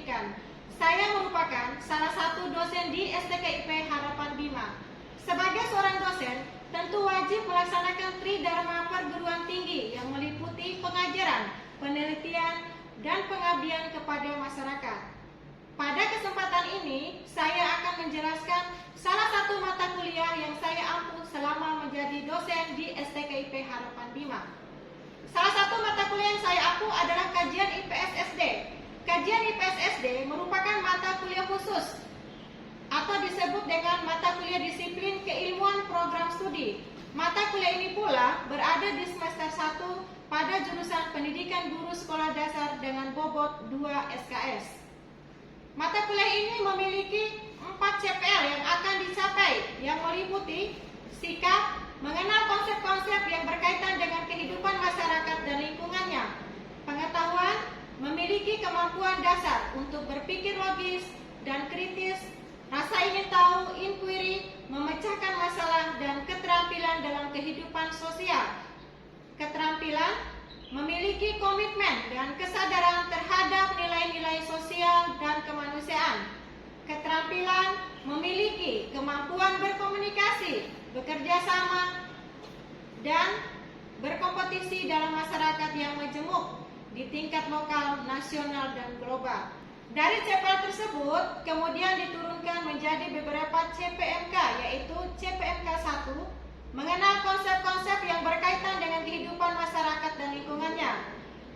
Pendidikan. Saya merupakan salah satu dosen di STKIP Harapan Bima. Sebagai seorang dosen, tentu wajib melaksanakan tridharma perguruan tinggi yang meliputi pengajaran, penelitian, dan pengabdian kepada masyarakat. Pada kesempatan ini, saya akan menjelaskan salah satu mata kuliah yang saya ampu selama menjadi dosen di STKIP Harapan Bima. Salah satu mata kuliah yang saya ampu adalah kajian IPS SD. Kajian IPS SD merupakan mata kuliah khusus atau disebut dengan mata kuliah disiplin keilmuan program studi. Mata kuliah ini pula berada di semester 1 pada jurusan Pendidikan Guru Sekolah Dasar dengan bobot 2 SKS. Mata kuliah ini memiliki 4 CPL yang akan dicapai, yang meliputi sikap, mengenal konsep-konsep yang berkaitan dengan kehidupan masyarakat dan lingkungannya, pengetahuan, memiliki kemampuan dasar untuk berpikir logis dan kritis, rasa ingin tahu, inquiry, memecahkan masalah, dan keterampilan dalam kehidupan sosial. Keterampilan, memiliki komitmen dan kesadaran terhadap nilai-nilai sosial dan kemanusiaan. Keterampilan, memiliki kemampuan berkomunikasi, bekerja sama, dan berkompetisi dalam masyarakat yang majemuk di tingkat lokal, nasional, dan global. Dari CPL tersebut kemudian diturunkan menjadi beberapa CPMK, yaitu CPMK 1, mengenal konsep-konsep yang berkaitan dengan kehidupan masyarakat dan lingkungannya.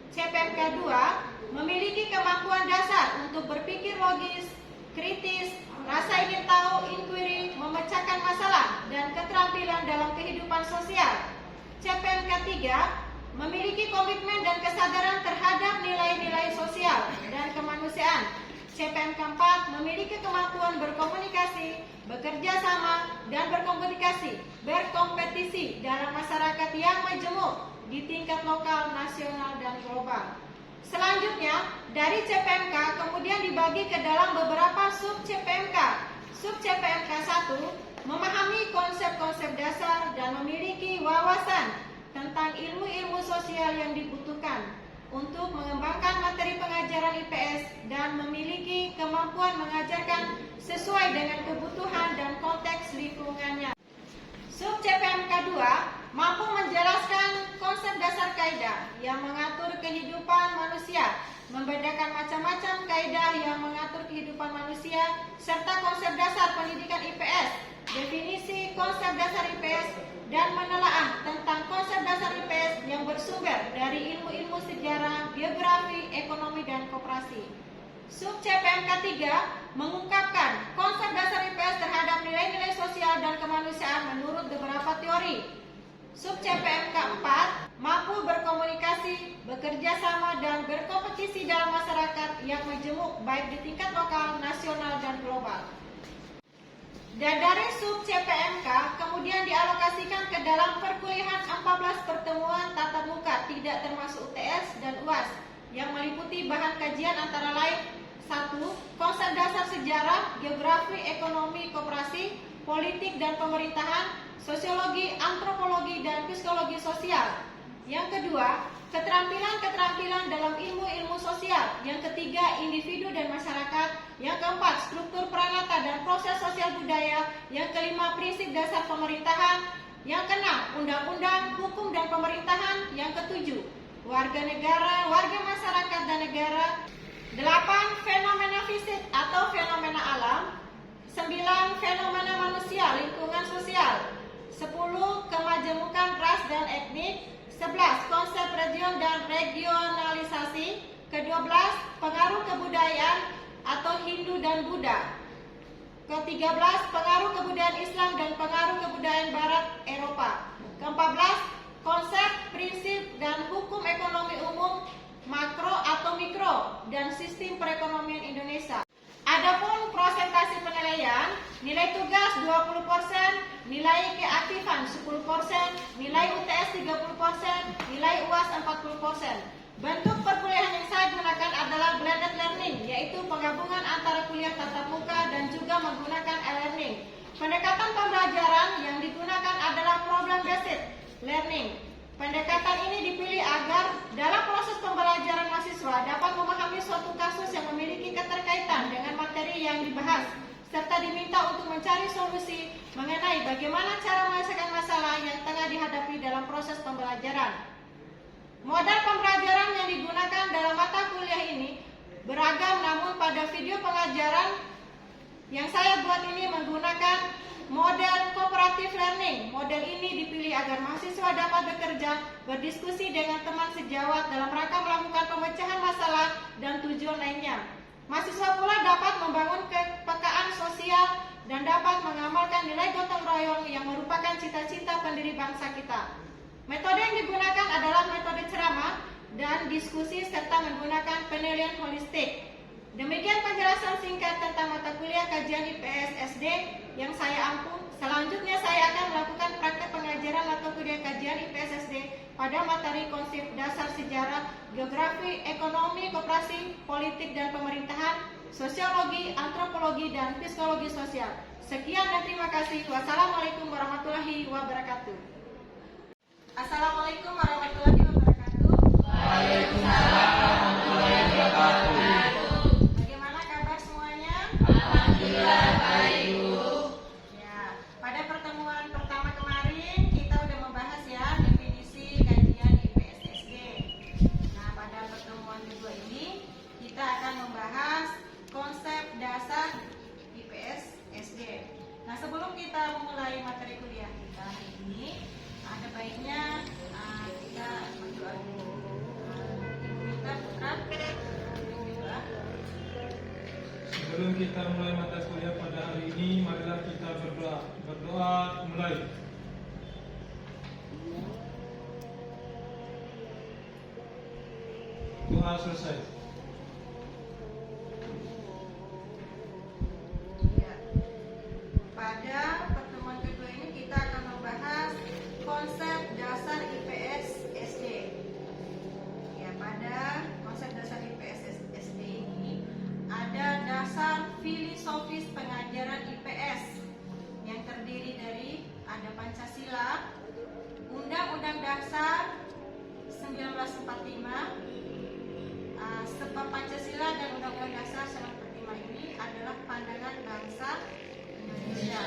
CPMK 2, memiliki kemampuan dasar untuk berpikir logis, kritis, rasa ingin tahu, inquiry, memecahkan masalah, dan keterampilan dalam kehidupan sosial. CPMK 3, memiliki komitmen dan kesadaran terhadap nilai-nilai sosial dan kemanusiaan. CPMK 4, memiliki kemampuan berkomunikasi, bekerja sama, dan berkompetisi dalam masyarakat yang majemuk di tingkat lokal, nasional, dan global. Selanjutnya, dari CPMK kemudian dibagi ke dalam beberapa sub-CPMK. Sub-CPMK 1, memahami konsep-konsep dasar dan memiliki wawasan tentang ilmu-ilmu sosial yang dibutuhkan untuk mengembangkan materi pengajaran IPS dan memiliki kemampuan mengajarkan sesuai dengan kebutuhan dan konteks lingkungannya. Sub-CPMK 2 mampu menjelaskan konsep dasar kaidah yang mengatur kehidupan manusia, membedakan macam-macam kaidah yang mengatur kehidupan manusia, serta konsep dasar pendidikan IPS, definisi konsep dasar IPS, dan menelaah tentang konsep dasar IPS yang bersumber dari ilmu-ilmu sejarah, geografi, ekonomi, dan koperasi. Sub-CPMK 3 mengungkapkan konsep dasar IPS terhadap nilai-nilai sosial dan kemanusiaan menurut beberapa teori. Sub-CPMK 4 mampu berkomunikasi, bekerja sama, dan berkompetisi dalam masyarakat yang majemuk baik di tingkat lokal, nasional, dan global. Dan dari sub-CPMK kemudian dialokasikan ke dalam perkuliahan 14 pertemuan tatap muka tidak termasuk UTS dan UAS yang meliputi bahan kajian antara lain 1. Konsep dasar sejarah, geografi, ekonomi, koperasi, politik dan pemerintahan, sosiologi, antropologi, dan psikologi sosial. Yang kedua, keterampilan-keterampilan dalam ilmu-ilmu sosial. Yang ketiga, individu dan masyarakat. Yang keempat, struktur peranata dan proses sosial budaya. Yang kelima, prinsip dasar pemerintahan. Yang keenam, undang-undang, hukum dan pemerintahan. Yang ketujuh, warga negara, warga masyarakat dan negara. 8. Fenomena fisik atau fenomena alam. 9. Fenomena manusia, lingkungan sosial. 10. Kemajemukan ras dan etnik. 11. Konsep region dan regionalisasi. Ke-12. Pengaruh kebudayaan atau Hindu dan Buddha. Ke-13. Pengaruh kebudayaan Islam dan pengaruh kebudayaan Barat Eropa. Ke-14. Konsep, prinsip, dan hukum ekonomi umum, makro atau mikro, dan sistem perekonomian Indonesia. Adapun prosentasi penilaian, nilai tugas 20%, nilai keaktifan 10%, nilai UTS 30%, nilai UAS 40%. Bentuk perkuliahan yang saya gunakan adalah blended learning, yaitu penggabungan antara kuliah tatap muka dan juga menggunakan e-learning. Pendekatan pembelajaran yang digunakan adalah problem based learning. Pendekatan ini dipilih agar dalam proses pembelajaran mahasiswa dapat memahami suatu kasus yang memiliki keterkaitan dibahas, serta diminta untuk mencari solusi mengenai bagaimana cara menyelesaikan masalah yang tengah dihadapi dalam proses pembelajaran. Modal pembelajaran yang digunakan dalam mata kuliah ini beragam, namun pada video pengajaran yang saya buat ini menggunakan model cooperative learning. Model ini dipilih agar mahasiswa dapat bekerja, berdiskusi dengan teman sejawat dalam rangka melakukan pemecahan masalah dan tujuan lainnya. Mahasiswa pula dapat membangun kepekaan sosial dan dapat mengamalkan nilai gotong royong yang merupakan cita-cita pendiri bangsa kita. Metode yang digunakan adalah metode ceramah dan diskusi serta menggunakan penilaian holistik. Demikian penjelasan singkat tentang mata kuliah kajian IPS SD yang saya ampu. Selanjutnya saya akan melakukan praktek pengajaran mata kuliah kajian IPS SD pada materi konsep dasar sejarah, geografi, ekonomi, koperasi, politik dan pemerintahan, sosiologi, antropologi, dan psikologi sosial. Sekian dan terima kasih. Wassalamualaikum warahmatullahi wabarakatuh. Assalamualaikum warahmatullahi wabarakatuh. Waalaikumsalam warahmatullahi wabarakatuh. Bagaimana kabar semuanya? Alhamdulillah baik, Bu. Ya, pada pertemuan pertama kemarin kita udah membahas ya definisi kajian IPS SD. Nah, pada pertemuan kedua ini kita akan membahas konsep dasar IPS SD. Nah, sebelum kita memulai materi kuliah kita hari ini, ada baiknya kita berdoa dulu. Ibu Mita Putra, berdoa. Sebelum kita mulai mata kuliah pada hari ini, marilah kita berdoa. Berdoa mulai. Doa selesai. Ya. Pada pertemuan kedua ini kita akan membahas konsep dasar IPS SD. Ya, pada konsep dasar IPS SD ini ada dasar filosofis pengajaran IPS yang terdiri dari ada Pancasila, Undang-Undang Dasar 1945, sebab Pancasila dan Undang-Undang Dasar 1945 ini adalah pandangan bangsa Indonesia.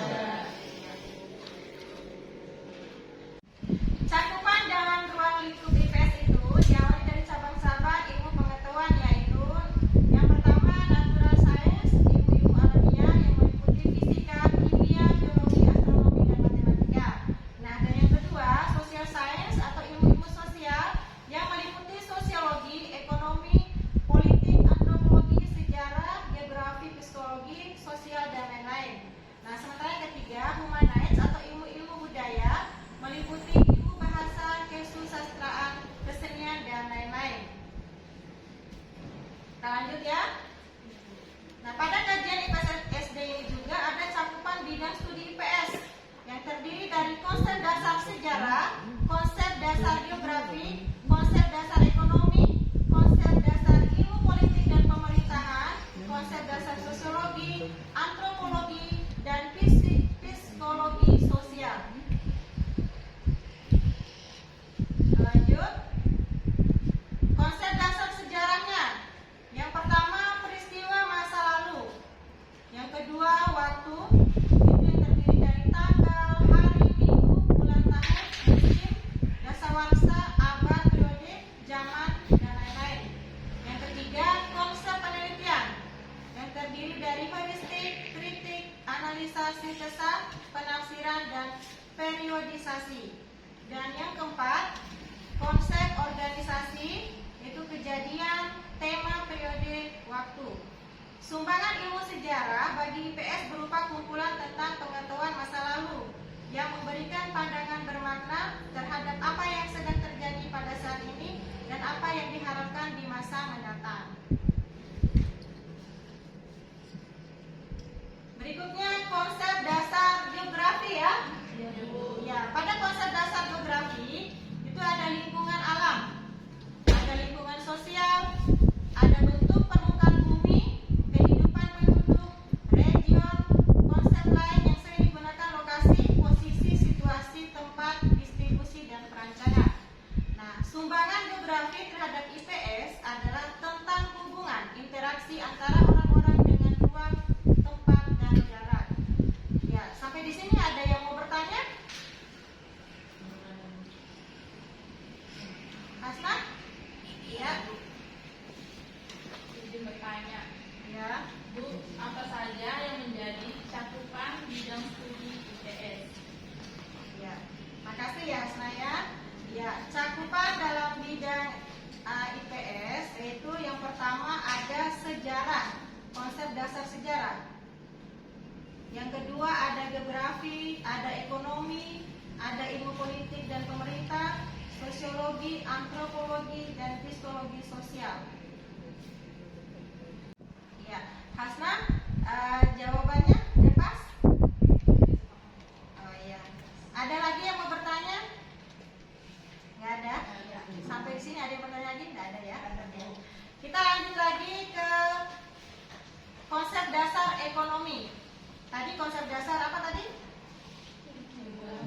Cakupan dalam ruang lingkup IPS itu diawali dari cabang-cabang ilmu pengetahuan, yaitu yang pertama natural science, ilmu-ilmu alamiah yang meliputi fisika, kimia, biologi, astronomi, dan matematika. Nah, dan yang kedua social science atau ilmu-ilmu sosial yang meliputi sosiologi, ekonomi, politik, antropologi, sejarah, geografi, psikologi, sosial, dan lain-lain. Nah, sementara yang ketiga humanities atau ilmu-ilmu budaya meliputi ilmu bahasa, kesusastraan, kesenian, dan lain-lain. Kita lanjut ya. Nah, pada kajian IPS SD ini juga ada cakupan bidang studi IPS yang terdiri dari konsep dasar sejarah, konsep dasar geografi, konsep dasar ekonomi, konsep dasar ilmu politik dan pemerintahan, konsep dasar sosiologi, antropologi, dan psikologi sosial. Lanjut. Konsep dasar sejarahnya. Yang pertama peristiwa masa lalu. Yang kedua waktu. Itu yang terdiri dari tanggal, hari, minggu, bulan, tahun, musim, dasawarsa, abad, periode, zaman, dan lain-lain. Yang ketiga konsep penelitian. Yang terdiri dari heuristik, kritik, analisa, sintesa, penafsiran, dan periodisasi. Dan yang keempat konsep organisasi, yaitu kejadian, tema, periode, waktu. Sumbangan ilmu sejarah bagi IPS berupa kumpulan tentang pengetahuan masa lalu yang memberikan pandangan bermakna terhadap apa yang sedang terjadi pada saat ini dan apa yang diharapkan di masa mendatang. Berikutnya konsep dasar geografi ya. Ya, pada konsep dasar geografi itu ada lingkungan alam, ada lingkungan sosial, ada bentuk permukaan bumi, kehidupan penduduk, region, konsep lain yang sering digunakan lokasi, posisi, situasi, tempat, distribusi, dan perancangan. Nah, sumbangan geografi terhadap IPS adalah tentang hubungan sejarah, konsep dasar sejarah. Yang kedua ada geografi, ada ekonomi, ada ilmu politik dan pemerintah, sosiologi, antropologi, dan psikologi sosial. Ya, Hasna, jawabannya udah pas? Oh iya. Ada lagi yang mau bertanya? Nggak ada? Sampai di sini ada yang bertanya lagi? Nggak ada ya? Kita lanjut lagi ke konsep dasar ekonomi. Tadi konsep dasar apa tadi?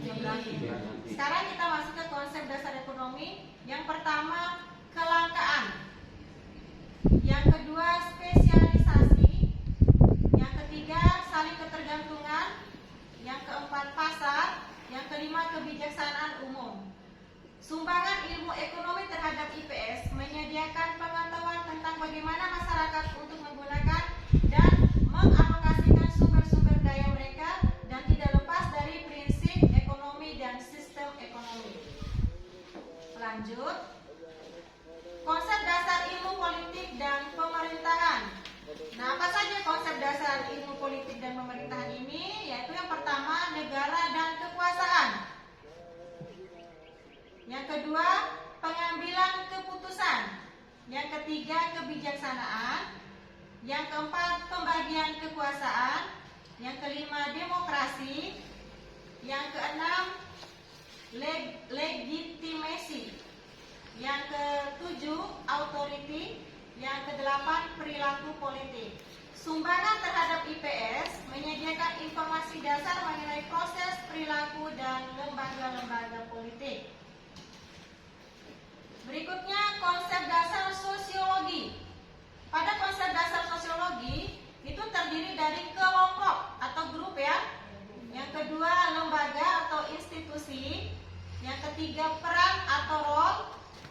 Geografi. Sekarang kita masuk ke konsep dasar ekonomi. Yang pertama, kelangkaan. Yang kedua, spesialisasi. Yang ketiga, saling ketergantungan. Yang keempat, pasar. Yang kelima, kebijaksanaan umum. Sumbangan ilmu ekonomi terhadap IPS menyediakan pengetahuan tentang bagaimana masyarakat untuk menggunakan dan mengalokasikan sumber-sumber daya mereka dan tidak lepas dari prinsip ekonomi dan sistem ekonomi. Lanjut, konsep dasar ilmu politik dan pemerintahan. Nah, apa saja konsep dasar ilmu politik dan pemerintahan ini? Yaitu yang pertama, negara dan kekuasaan. Yang kedua, pengambilan keputusan. Yang ketiga, kebijaksanaan. Yang keempat, pembagian kekuasaan. Yang kelima, demokrasi. Yang keenam, legitimasi. Yang ketujuh, authority. Yang kedelapan, perilaku politik. Sumbangan terhadap IPS menyediakan informasi dasar mengenai proses, perilaku, dan lembaga-lembaga politik. Berikutnya, konsep dasar sosiologi. Pada konsep dasar sosiologi itu terdiri dari kelompok atau grup ya. Yang kedua, lembaga atau institusi. Yang ketiga, peran atau role.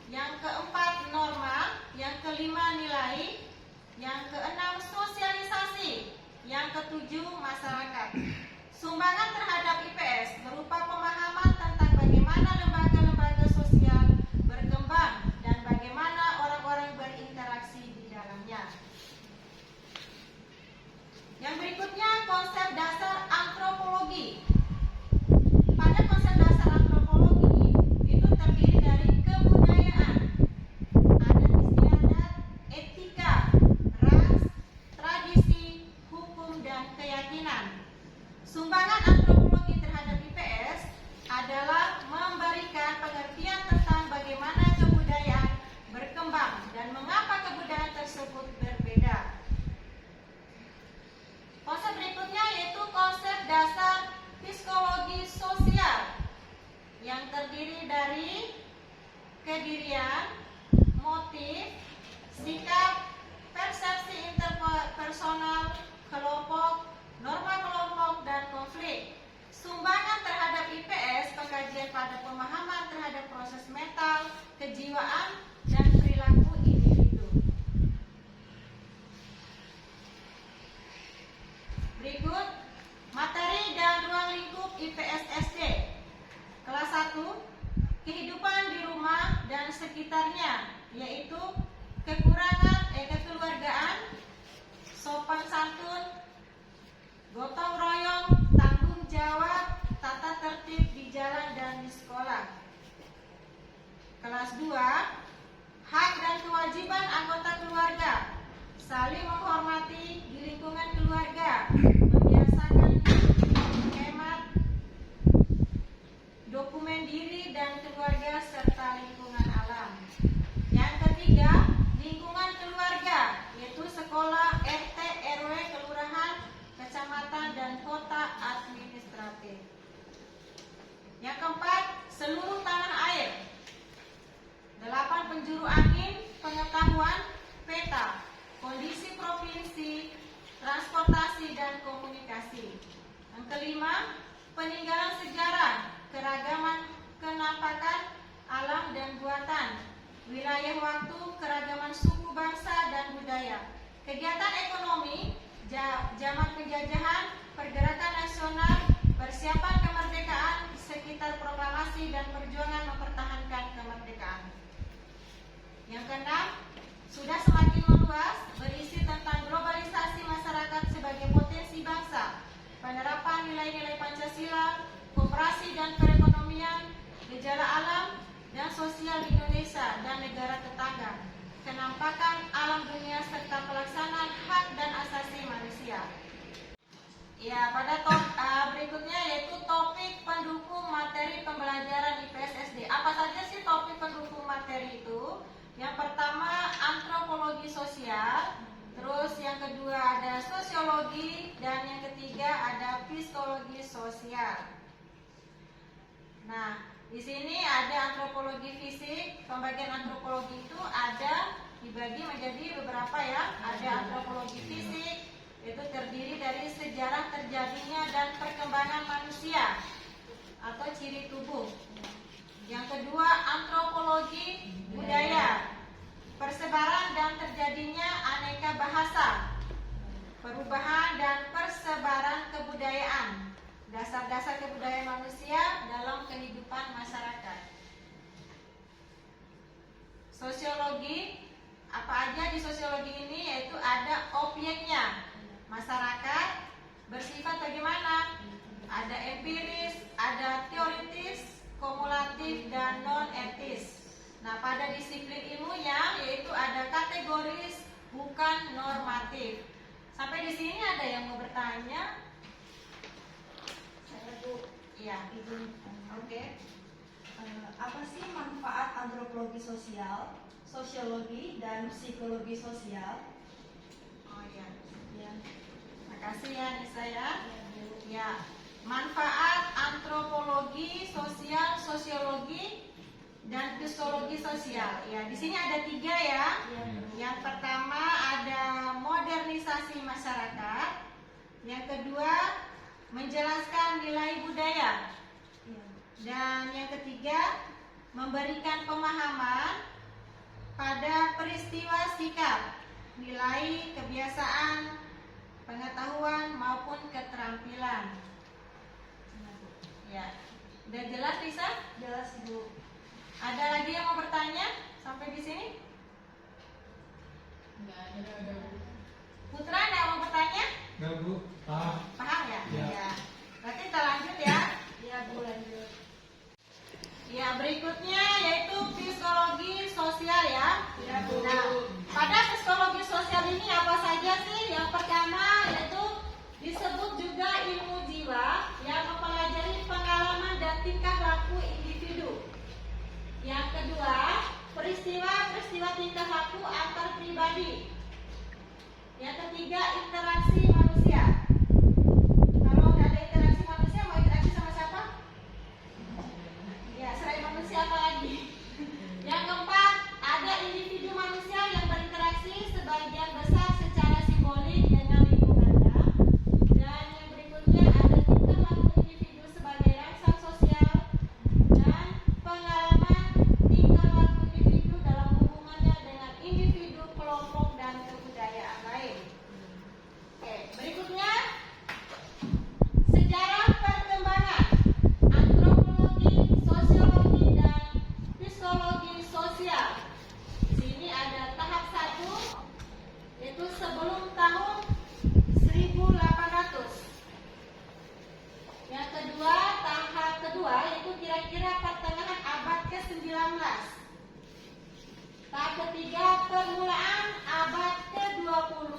Yang keempat, norma. Yang kelima, nilai. Yang keenam, sosialisasi. Yang ketujuh, masyarakat. Sumbangan terhadap IPS berupa pemahaman tentang bagaimana lembaga-lembaga sosial berkembang dan bagaimana orang-orang berinteraksi di dalamnya. Yang berikutnya, konsep dasar antropologi. Pada konsep dasar antropologi itu terdiri dari kebudayaan, adat istiadat, etika, ras, tradisi, hukum, dan keyakinan. Sumbangan antropologi terhadap IPS adalah memberikan pengertian tentang bagaimana kebudayaan berkembang dan mengapa kebudayaan tersebut berbeda. Konsep berikutnya yaitu konsep dasar psikologi sosial yang terdiri dari kedirian, motif, sikap, persepsi interpersonal, kelompok, norma kelompok, dan konflik. Sumbangan terhadap IPS pengkajian pada pemahaman terhadap proses mental, kejiwaan, dan perilaku individu. Berikut materi dan ruang lingkup IPS SD. Kelas 1, kehidupan di rumah dan sekitarnya, yaitu kekeluargaan, sopan santun, gotong royong, tanggung jawab, tata tertib di jalan dan di sekolah. Kelas 2, hak dan kewajiban anggota keluarga, saling menghormati di lingkungan keluarga, membiasakan hemat, dokumen diri dan keluarga serta lingkungan alam. Yang ketiga, lingkungan keluarga, yaitu sekolah, RT, RW, kelurahan, kecamatan, dan kota administratif. Yang keempat, seluruh tanah air. 8, penjuru angin, pengetahuan, peta, kondisi provinsi, transportasi, dan komunikasi. Yang kelima, peninggalan sejarah, keragaman kenampakan, alam dan buatan, wilayah waktu, keragaman suku, bangsa, dan budaya. Kegiatan ekonomi, zaman penjajahan, pergerakan nasional, persiapan kemerdekaan, sekitar proklamasi, dan perjuangan mempertahankan kemerdekaan. Yang keenam, sudah semakin meluas, berisi tentang Nah, di sini ada antropologi fisik. Pembagian antropologi itu ada dibagi menjadi beberapa ya. Ada antropologi fisik, itu terdiri dari sejarah terjadinya dan perkembangan manusia atau ciri tubuh. Yang kedua, antropologi budaya, persebaran dan terjadinya aneka bahasa, perubahan dan persebaran kebudayaan, dasar-dasar kebudayaan manusia dalam kehidupan masyarakat. Sosiologi, apa aja di sosiologi ini? Yaitu ada objeknya, masyarakat bersifat bagaimana? Ada empiris, ada teoritis, kumulatif, dan non-etis. Nah, pada disiplin ilmunya yaitu ada kategoris, bukan normatif. Sampai di sini ada yang mau bertanya? Saya Bu, Iya. izin. Oke. Apa sih manfaat antropologi sosial, sosiologi, dan psikologi sosial? Oh iya. Ya, Makasih ya Nisa ya. ya Bu. Ya. Manfaat antropologi sosial, sosiologi, dan psikologi sosial. Ya, di sini ada 3 ya. Ya, Bu. Yang pertama ada modernisasi masyarakat. Yang kedua menjelaskan nilai budaya. Ya. Dan yang ketiga memberikan pemahaman pada peristiwa sikap, nilai, kebiasaan, pengetahuan maupun keterampilan. Ya, Bu. Ya, udah jelas Lisa? Jelas Bu. Ada lagi yang mau bertanya sampai di sini? Enggak ada. Putra ada yang mau bertanya? Enggak Bu, paham. Paham ya? Ya. Berarti kita lanjut ya. Ya Bu, lanjut. Ya, berikutnya yaitu psikologi sosial ya. Ya, Bu. Nah, pada psikologi sosial ini apa saja sih? Yang pertama yaitu disebut juga ilmu jiwa yang mempelajari pengalaman dan tingkah laku individu. Yang kedua, peristiwa-peristiwa tingkah laku antar pribadi. Yang ketiga, interaksi manusia. Kalau nggak ada interaksi manusia, mau interaksi sama siapa? Ya, selain manusia apa lagi? Yang keempat, ada individu manusia yang berinteraksi sebagian besar secara simbolik dengan lingkungannya. Dan yang berikutnya ada tingkah laku individu sebagai rangsang sosial dan pengalaman tingkah laku individu dalam hubungannya dengan individu, kelompok, dan kebudayaan lain. Oke, berikutnya sejarah perkembangan antropologi, sosiologi, dan psikologi sosial. Di sini ada tahap 1 yaitu sebelum tahun 1800. Yang kedua, tahap kedua yaitu kira-kira pertengahan abad ke-19. Tahap ketiga permulaan abad ke-20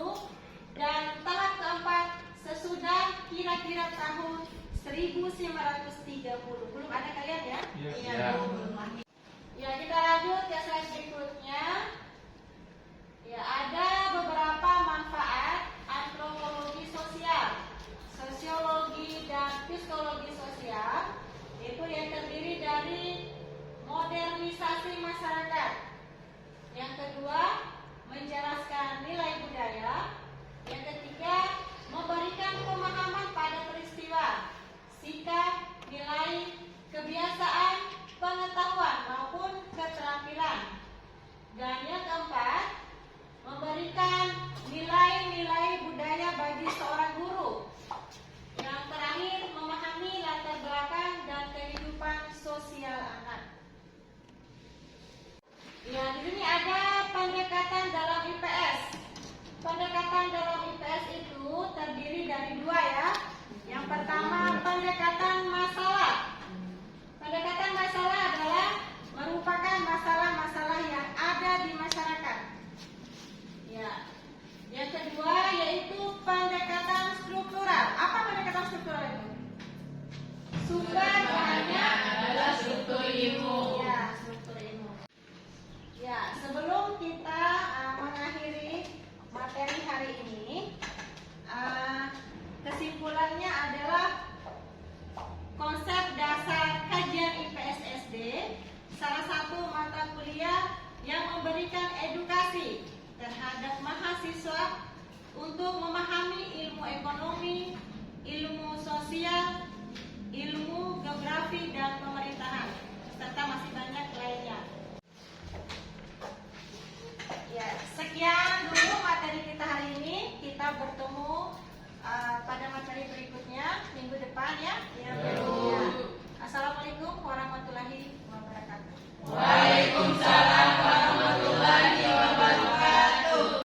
dan tahap keempat sesudah kira-kira tahun 1930. Belum ada kalian ya? Ya. Ya. Bu. Ya, kita lanjut ke slide berikutnya. Ya, ada beberapa manfaat antropologi sosial, sosiologi, dan psikologi sosial, yaitu yang terdiri dari modernisasi masyarakat. Yang kedua, menjelaskan nilai budaya. Yang ketiga, memberikan pemahaman pada peristiwa, sikap, nilai, kebiasaan, pengetahuan maupun keterampilan. Dan yang keempat, memberikan nilai-nilai budaya bagi seorang guru. Yang terakhir, memahami latar belakang dan kehidupan sosial anak. Ya, di sini ada pendekatan dalam IPS. Pendekatan dalam IPS itu terdiri dari 2 ya. Yang pertama, pendekatan masalah. Pendekatan masalah adalah merupakan masalah-masalah yang ada di masyarakat. Ya. Yang kedua yaitu pendekatan struktural. Apa pendekatan struktural itu? Sumber bahannya adalah struktur ilmu. Ya, struktur ilmu. Ya, sebelum kita mengakhiri materi hari ini, kesimpulannya adalah konsep dasar kajian mahasiswa untuk memahami ilmu ekonomi, ilmu sosial, ilmu geografi dan pemerintahan, serta masih banyak lainnya. Ya, sekian dulu materi kita hari ini. Kita bertemu pada materi berikutnya minggu depan ya. Ya. Assalamualaikum warahmatullahi wabarakatuh. Waalaikumsalam